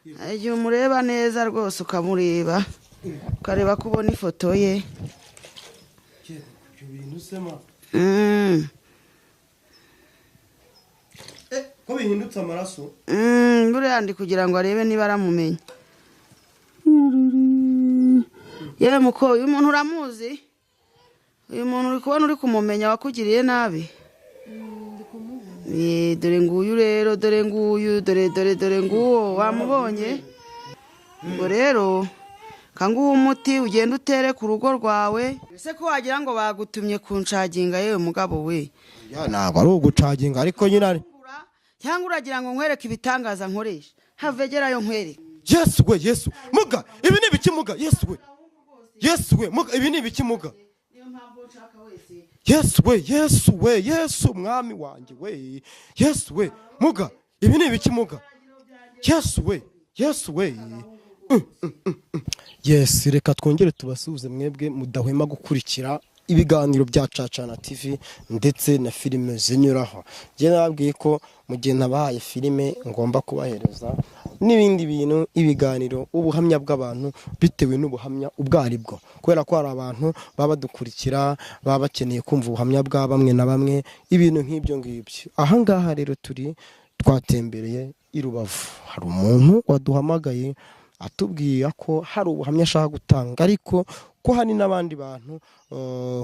igihe umureba neza rwose ukamureba ukareba ko ubona ifoto ye. Ko bihindutse amaraso buriya ndi kugira ngo arebe niba aramumenya. Yewe muko uyu muntu uramuzi? Uyu muntu uri kubona uri kumumenya wakugiriye nabi? Dore nguyu rero, dore nguyu, dore nguwo wamubonye. Ngo rero kanguha umuti ugenda utere ku rugo rwawe. Ese ko wagira ngo bagutumye kunshaginga yewe mugabo we? ya ntabwo ari ugucaginga ariko nyine cyangwa uragira ngo nkwereke ibitangaza nkoresha. Havegerayo nkwereke. Yesu we, Yesu muga ibi ni bikimuga. Yesu we, Yesu we muga ibi ni bikimuga. Yesu we, Yesu we, Yesu mwami wanjye we. Yesu we muga ibi ni bikimuga. Yesu we, Yesu we. Yes, reka twongere tubasuhuze mwebwe mudahwema gukurikira ibiganiro bya Cacana TV ndetse na filime zinyuraho. Je nababwiye ko mu gihe nabahaye filime ngomba kubahereza n'ibindi bintu, ibiganiro, ubuhamya bw'abantu bitewe n'ubuhamya ubwari bwo, kubera ko hari abantu baba dukurikira baba bakeneye kumva ubuhamya bwa bamwe na bamwe, ibintu nk'ibyo ngibyo. Aha ngaha rero turi twatembereye i Rubavu, hari umuntu waduhamagaye atubwiye ko hari ubuhamya ashaka gutanga, ariko ko hari n'abandi bantu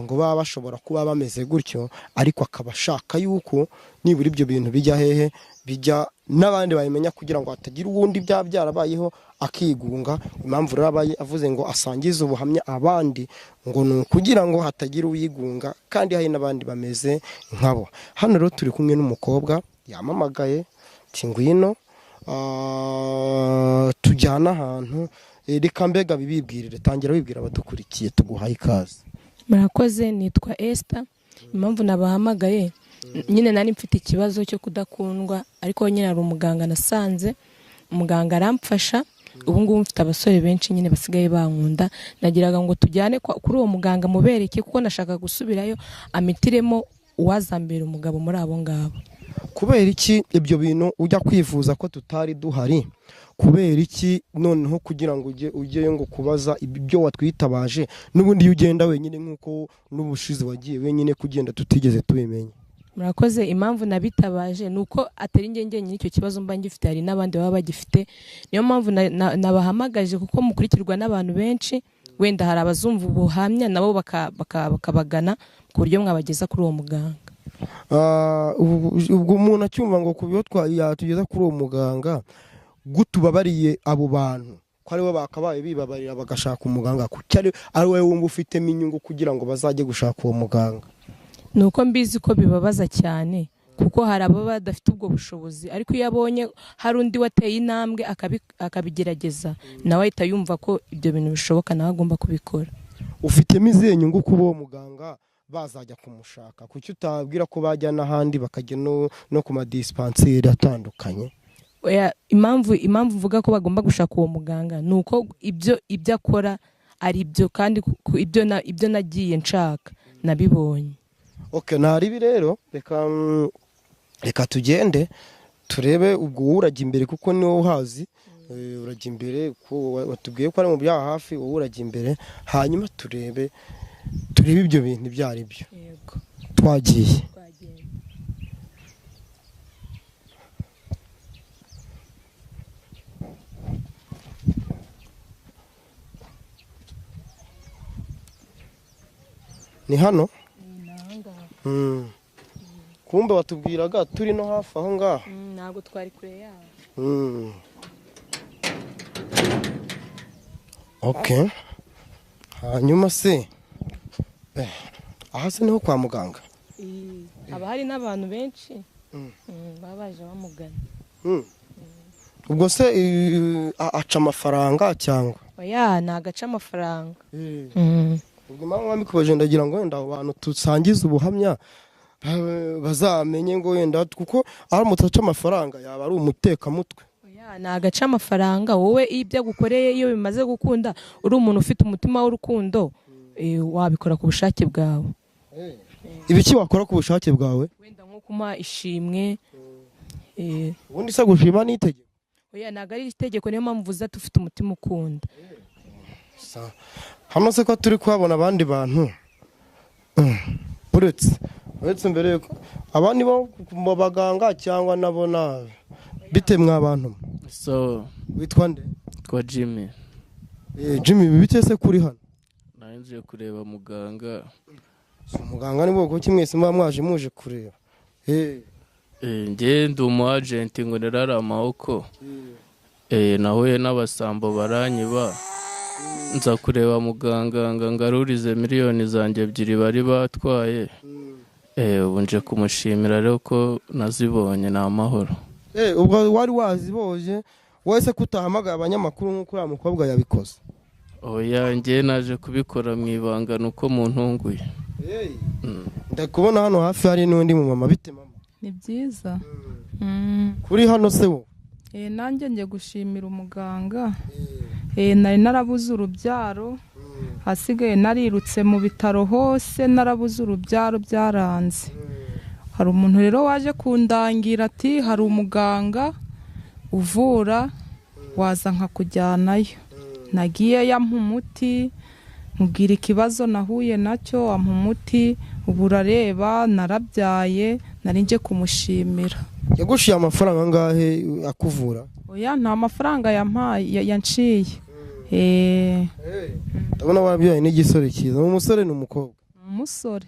ngo baba bashobora kuba bameze gutyo, ariko akaba ashaka yuko nibura ibyo bintu bijya hehe, bijya n'abandi bayimenya kugira ngo hatagira uwundi byarabayeho akigunga. Impamvu rero avuze ngo asangize ubuhamya abandi ngo ni kugira ngo hatagira uwigunga, kandi hari n'abandi bameze nkabo. Hano rero turi kumwe n'umukobwa yamamagaye ngwino tujyana ahantu. Reka mbega bibibwirire, tangira wibwira abadukurikiye, tuguhaye ikaze. Murakoze, nitwa Esther. Impamvu nabahamagaye nyine nari mfite ikibazo cyo kudakundwa, ariko nyine ari umuganga nasanze, umuganga aramfasha. Ubu ngubu mfite abasore benshi nyine basigaye bankunda, nagiraga ngo tujyane kuri uwo muganga mubereke, kuko nashaka gusubirayo amitiremo uwazambera umugabo muri abo ngabo. Kubera iki ibyo bintu ujya kwivuza ko tutari duhari? Kubera iki noneho kugira ngo ujyeyo ngo kubaza ibyo watwitabaje, n'ubundi iyo ugenda wenyine nk'uko n'ubushize wagiye wenyine kugenda tutigeze tubimenya? Murakoze, impamvu nabitabaje nuko atari njye nyine icyo kibazo mba ngifite, hari n'abandi baba bagifite. Niyo mpamvu nabahamagaje, kuko mukurikirwa n'abantu benshi, wenda hari abazumva ubuhamya nabo bakabagana ku buryo mwabageza kuri uwo muganga. Ubwo umuntu acyumva ngo kubyo yatugeza kuri uwo muganga, gutubabariye abo bantu ko ari bo bakabaye bibabarira bagashaka umuganga, kuko ari wowe wumva ufitemo inyungu kugira ngo bazajye gushaka uwo muganga? Nuko mbizi ko bibabaza cyane, kuko hari ababa badafite ubwo bushobozi, ariko iyo abonye hari undi wateye intambwe akabigerageza, nawe ahita yumva ko ibyo bintu bishoboka, nawe agomba kubikora. Ufitemo izihe nyungu kuba uwo muganga bazajya kumushaka? Kuki utabwira ko bajya n'ahandi bakajya no ku madispenseri atandukanye? Impamvu mvuga ko bagomba gushaka uwo muganga nuko ibyo akora ari byo, kandi ibyo nagiye nshaka nabibonye. Okay, naribi rero reka tugende turebe. Ubwo urajya imbere kuko niwe uhazi, urajya imbere ko watubwiye ko ari mu bya hafi, wowe urajya imbere, hanyuma turebe ibyo bintu ibyo ari byo. Yego, twagiye. Ni hano? Kumbe watubwiraga turi no hafi aho ngaho? Ntabwo twari kure yaho. Okay, hanyuma se aha se niho kwa muganga? Haba hari n'abantu benshi baba baje bamugana. Ubwo se aca amafaranga cyangwa? Oya, ntago aca amafaranga. Ubwo mpamvu mbikubaje ndagira ngo wenda abantu tusangize ubuhamya bazamenye ngo wenda, kuko aramutse aca amafaranga yaba ari umutekamutwe. Oya, ntago aca amafaranga. Wowe ibyo agukoreye iyo bimaze gukunda, uri umuntu ufite umutima w'urukundo, wabikora ku bushake bwawe. Ibiki wakora ku bushake bwawe? Wenda nko kuma ishimwe. Ubundi se gushima n'itegeko? oya ntabwo ari itegeko, niyo mpamvu uza tufite umutima ukunda. hano se ko turi kuhabona abandi bantu uretse mbere abandi bo mu baganga cyangwa nabo nabi bite mwabantu? So witwa nde? kwa Jimmy. Jimmy bite se kuri hano? Nanje kureba muganga. Muganga ni bwoko ki mwese mwaje kureba? Nge ndi umu agent ngo nerara amaboko. Nahuye n'abasambo baranyiba. Nza kureba muganga ngarurize miliyoni zanjye 2 bari batwaye. Ubu nje kumushimira rero ko nazibonye na amahoro. Ubwo wari waziboje wese kutahamagaye abanyamakuru nk'uko ya mukobwa yabikoze? Oya nge naje kubikora mu ibanga nuko muntunguye. Ndakubona hano hafi hari n'undi mu mama. Bite mama? Ni byiza. Kuri hano se wo? Nanjye ngiye gushimira umuganga. Nari narabuze urubyaro, hasigaye narirutse mu bitaro hose narabuze urubyaro byaranze. Hari umuntu rero waje kundangira ati hari umuganga uvura waza nkakujyanayo. Nagiye yampa umuti, mubwira ikibazo nahuye nacyo, ampa umuti, ubu urareba narabyaye, nari nje kumushimira. Yagushiye amafaranga angahe akuvura? Oya nta mafaranga yampaye yanciye. Ndabona wabyaye n'igisore cyiza. Umusore n'umukobwa? Umusore.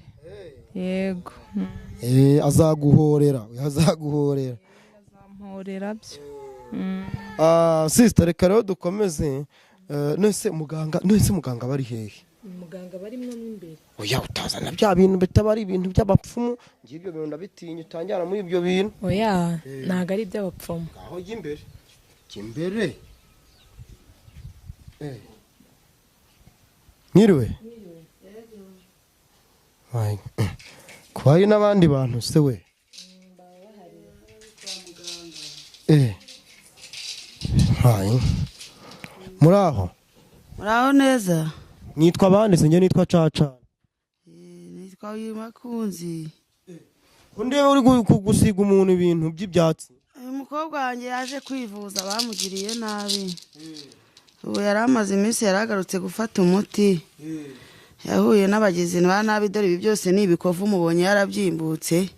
Yego. Azaguhorera. Azamporera byo. Sister reka rero dukomeze. Nese muganga bari hehe? Muganga barimo imbere. Oya utazana bya bintu bitabari ibintu by'abapfumu, ngiye ibyo bintu ndabitinya utanjyana muri ibyo bintu. Oya ntabwo ari iby'abapfumu. Aho imbere. Mwiriwe. Ko hari n'abandi bantu se we? Muraho neza? Nitwa bande? Se nge nitwa Caca. Nitwa Makunzi. Undi uri gusiga umuntu ibintu by'ibyatsi? Umukobwa wanjye yaje kwivuza bamugiriye nabi. Ubu yari amaze iminsi yaragarutse gufata umuti. Yahuye n'abagizi ba nabi, dore ibi byose ni ibikovu mubonye yarabyimbutse.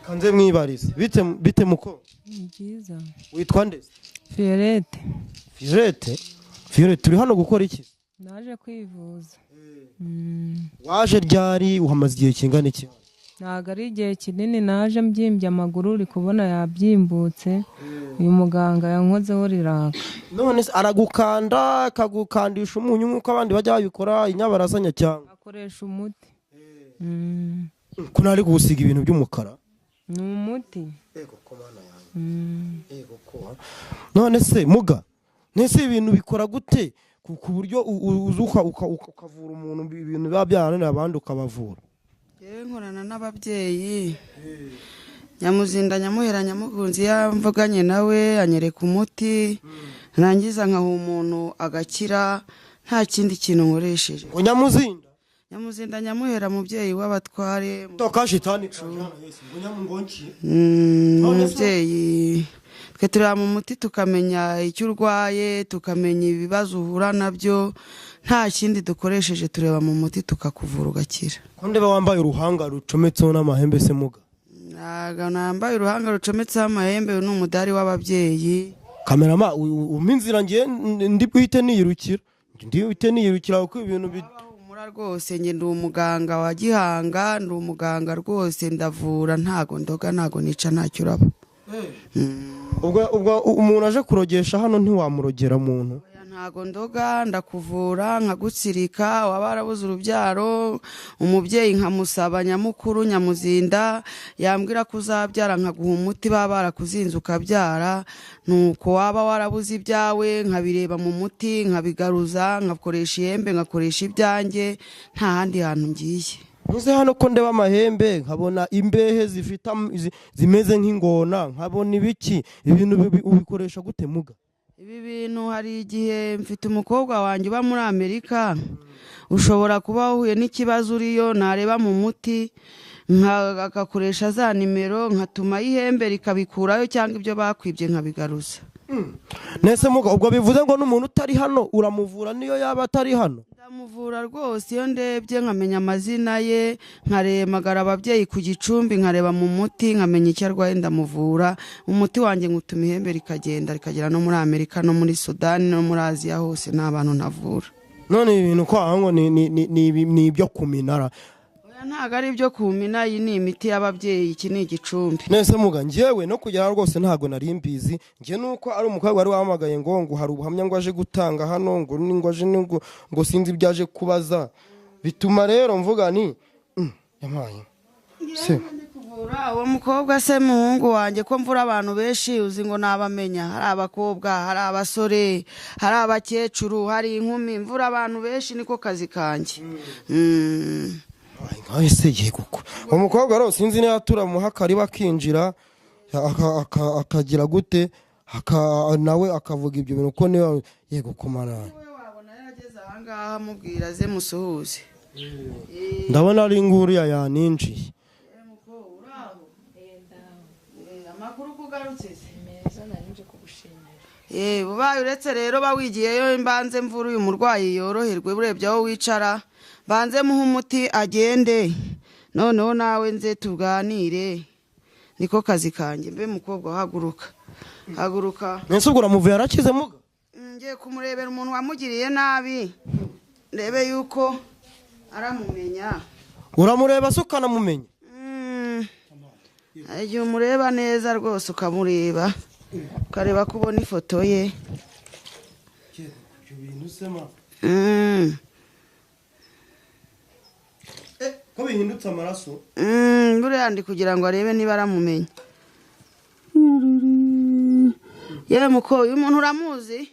Kanze mwibarize. Bite muko? Ni byiza. Witwa nde? Fiorette. Fiorette turi hano gukora iki? Naje kwivuza. Waje ryari? Uhamaze igihe kingana iki? Ntabwo ari igihe kinini, naje mbyimbye amaguru, uri kubona yabyimbutse. Uyu muganga yankozeho riraka. None aragukanda akagukandisha umunyu nk'uko abandi bajya babikora inyabarasanya cyangwa akoresha umuti? Ko nari gusiga ibintu by'umukara. Ni umuti. Yego ko mana yanjye. Yego ko. None se muga nese ibintu bikora gute ku buryo uzuka ukavura umuntu ibintu biba byarananiye abandi ukabavura? Nkorana n'ababyeyi. Nyamuzinda nyamuhera nyamugunzi yamvuganye nawe anyereka umuti, nangiza nkaho umuntu agakira nta kindi kintu nkoresheje. Nyamuzinda nyamuhera mubyeyi w'abatware. Toka shitani cana Yesu nyamungonci. Mubyeyi twe turaba mu muti tukamenya icyo urwaye, tukamenya ibibazo uhura nabyo, nta kindi dukoresheje, tureba mu muti tukakuvura ugakira. Ko ndeba wambaye uruhanga rucometseho n'amahembe se muga? Ntago nambaye uruhanga rucometseho amahembe, ni umudari w'ababyeyi. Kamerama uminzira ngiye ndi bwite niyirukira kuko ibintu humura rwose, nge ndi umuganga wa Gihanga, ndi umuganga rwose, ndavura, ntago ndoga, ntago nica, ntacyo uraba. Ubwo umuntu aje kurogesha hano ntiwamurogera muntu? Ntago ndoga, ndakuvura nkagutsirika, waba warabuze urubyaro umubyeyi nkamusaba nyamukuru Nyamuzinda yambwira ko uzabyara nkaguha umuti baba barakuzinze ukabyara, nuko waba warabuze ibyawe nkabireba mu muti nkabigaruza, nkakoresha ihembe ngakoresha ibyanjye, nta handi hantu ngiye. Muze hano ko ndeba amahembe nkabona imbehe zimeze nk'ingona, nkabona ibiki, ibintu ubikoresha gute muga? Ibi bintu hari igihe mfite umukobwa wanjye uba muri Amerika, ushobora kuba wahuye n'ikibazo uriyo, nareba mu muti agakoresha za nimero nkatuma ihembe rikabikurayo cyangwa ibyo bakwibye nkabigaruza. nese muga ubwo bivuze ngo n'umuntu utari hano uramuvura niyo yaba atari hano? ndamuvura rwose iyo ndebye nkamenya amazina ye, nkaremagara ababyeyi ku gicumbi, nkareba mu muti nkamenya icyo arwaye ndamuvura. Umuti wanjye ngutuma ihembe rikagenda rikagera no muri Amerika no muri Sudani no muri Aziya hose nta bantu ntavura. None ibi bintu kwa ngo ni ibyo kuminara? Ntago ari ibyo kumina, iyi ni imiti y'ababyeyi, iki ni igicumbi. Nese muga njyewe no kugera rwose ntago nari mbizi, njye nuko ari umukobwa wari wahamagaye ngo hari ubuhamya ngo aje gutanga hano ngo ngo aje ngo sinzi ibyaje kubaza, bituma rero mvuga ni yamaye se kuvura uwo mukobwa se muhungu wanjye ko mvura abantu benshi uzi ngo nabamenya, hari abakobwa, hari abasore, hari abakecuru, hari inkumi, mvura abantu benshi niko kazi kanjye. nkawe se yego ko umukobwa rero sinzi niba turamuha kari bakinjira akagira gute nawe akavuga ibyo bintu ko niba yego kumana wabona yarageze aha ngaha mubwira ze musuhuze. ndabona ari inguru yaninjiye. Amakuru kugarutse meza narinje kugushimira. Bubaye uretse rero bawigiyeyo imbanze mvura uyu murwayi yoroherwe, burebye aho wicara banze muha umuti agende, noneho nawe nze tuganire, niko kazi kanjye. Mbe mukobwa haguruka. Nese ubwo uramuvuye arakize muga? Ngiye kumurebera umuntu wamugiriye nabi, ndebe yuko aramumenya. Uramureba se ukanamumenya? Igihe umureba neza rwose ukamureba ukareba ko ubona ifoto ye. Ko bihindutse amaraso? Buriya ndi kugira ngo arebe niba aramumenya. Yewe muko uyu muntu uramuzi?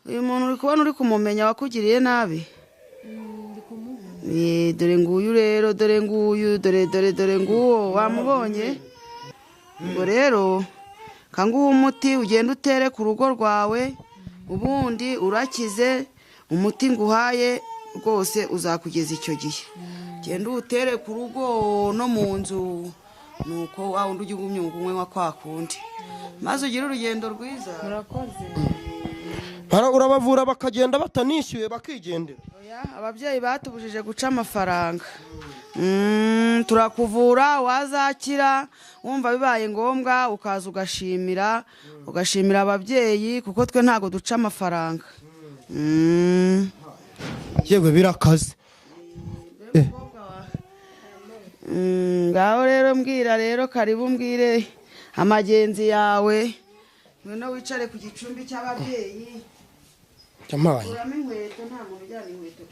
Uyu muntu uri kubona uri kumumenya wakugiriye nabi? Dore nguyu rero, dore nguyu, dore nguwo wamubonye. Ngo rero kanguha umuti ugenda utere ku rugo rwawe, ubundi urakize. Umuti nguhaye rwose uzakugeza icyo gihe. Genda utere ku rugo no mu nzu, nuko wa wundi ujya ugumya umwe kwa kundi, maze ugire urugendo rwiza. Murakoze. Urabavura bakagenda batanishyuye bakigendera? Ababyeyi batubujije guca amafaranga. Turakuvura wazakira, wumva bibaye ngombwa ukaza ugashimira ababyeyi, kuko twe ntago duca amafaranga. Yewe birakaze. Ngaho rero mbwira rero, karibu mbwire amagenzi yawe, ngwino wicare ku gicumbi cy'ababyeyi. Cyamaye. Kuramo inkweto, nta muntu ujyana inkweto.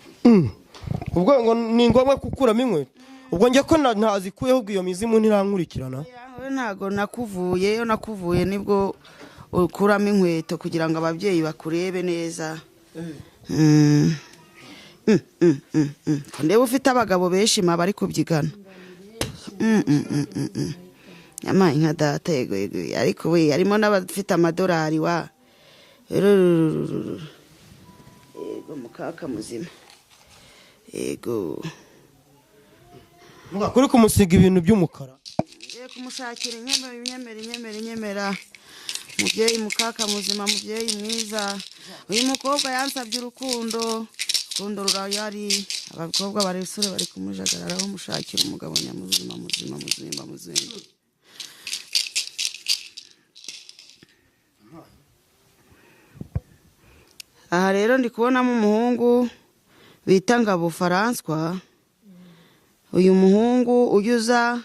Ubwo ngo ni ngombwa kukuramo inkweto? Ubwo njye ko ntazikuyeho ubwo iyo mizimu ntirankurikirana? Yawe ntago nakuvuye, yo nakuvuye nibwo ukuramo inkweto kugira ngo ababyeyi bakurebe neza. Ndeba ufite abagabo benshi maba ari kubyigana. Yamaye nka data yego, ariko we harimo n'abafite amadolari wa. Yego mukaka muzima. Yego. Muga kuri kumusiga ibintu by'umukara? Ngiye kumushakira inyemera. Mubyeyi mukaka muzima, mubyeyi mwiza. Uyu mukobwa yansabye urukundo rurayari. Abakobwa baresure bari kumujagarara bamushakira umugabo nyamuzima muzima. Aha rero ndi kubonamo umuhungu bita Ngabo François. Uyu muhungu ujya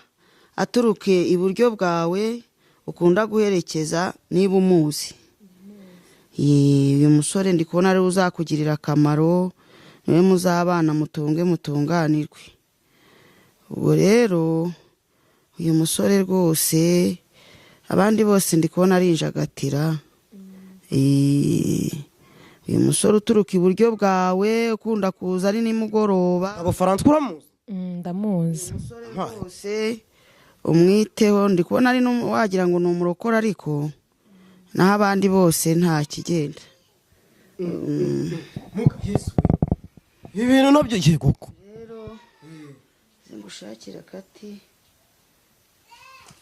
aturuke iburyo bwawe, ukunda guherekeza niba umuzi. Uyu musore ndi kubona ari uzakugirira akamaro, niwe muzabana mutunganirwe. Ubwo rero uyu musore rwose abandi bose ndi kubona ari injagatira. Uyu musore uturuka iburyo bwawe ukunda kuza ari nimugoroba. Abo François uramuzi? Ndamuzi. Umusore rwose umwiteho, ndi kubona ari wagira ngo ni umurokora, ariko naho abandi bose nta kigenda. Ibintu nabyo yego ko. Rero ngushakira akati,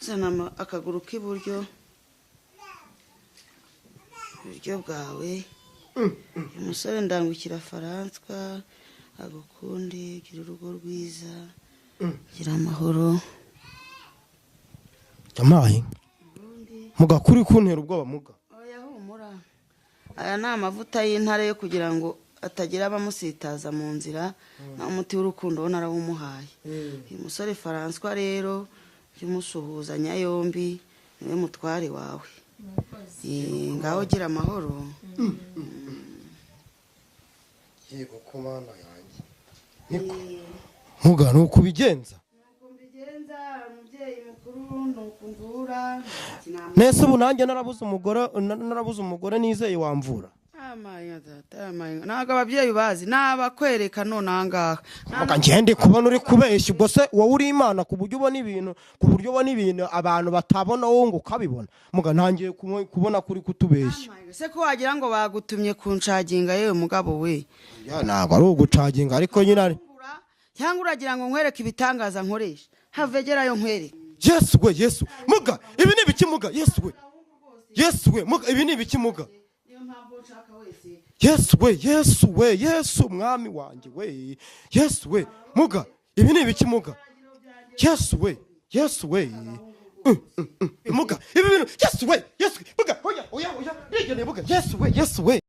zana akaguru k'iburyo. uburyo bwawe uyu musore ndangukira Faranswa agukunde gira urugo rwiza gira amahoro jamaye mugakuri kuntera ubwoba muga oya humura aya ni amavuta y'intare yo kugira ngo atagira abamusitaza mu nzira na umuti w'urukundo narawumuhaye uyu musore Faranswa rero y'umusuhuzanya yombi niwe mutware wawe ngaho gira amahoro yego ko mana yanjye niko muga nuko ubigenza umubyeyi mukuru nukumvura nese ubu nanjye narabuze umugore nizeye wamvura ntabwo ababyeyi bazi nabakwereka none ahangaha muga ngende kubona uri kubeshya ubwo se wowe uri imana ku buryo ubona ibintu abantu batabona wowe ngo ukabibona muga ntangiye kubona kuri kutubeshya se ko wagira ngo bagutumye kunshaginga yewe mugabo we ntabwo ari ugucaginga ariko nyine cyangwa uragira ngo nkwereke ibitangaza nkoresha havegerayo nkwereke yesu muga ibi ni ibiki muga yesu we muga ibi ni ibiki muga yesu mwami wanjye we yesu we muga ibi ni ibiki muga yesu we muga ibi bintu yesu we muga oya rigene muga yesu we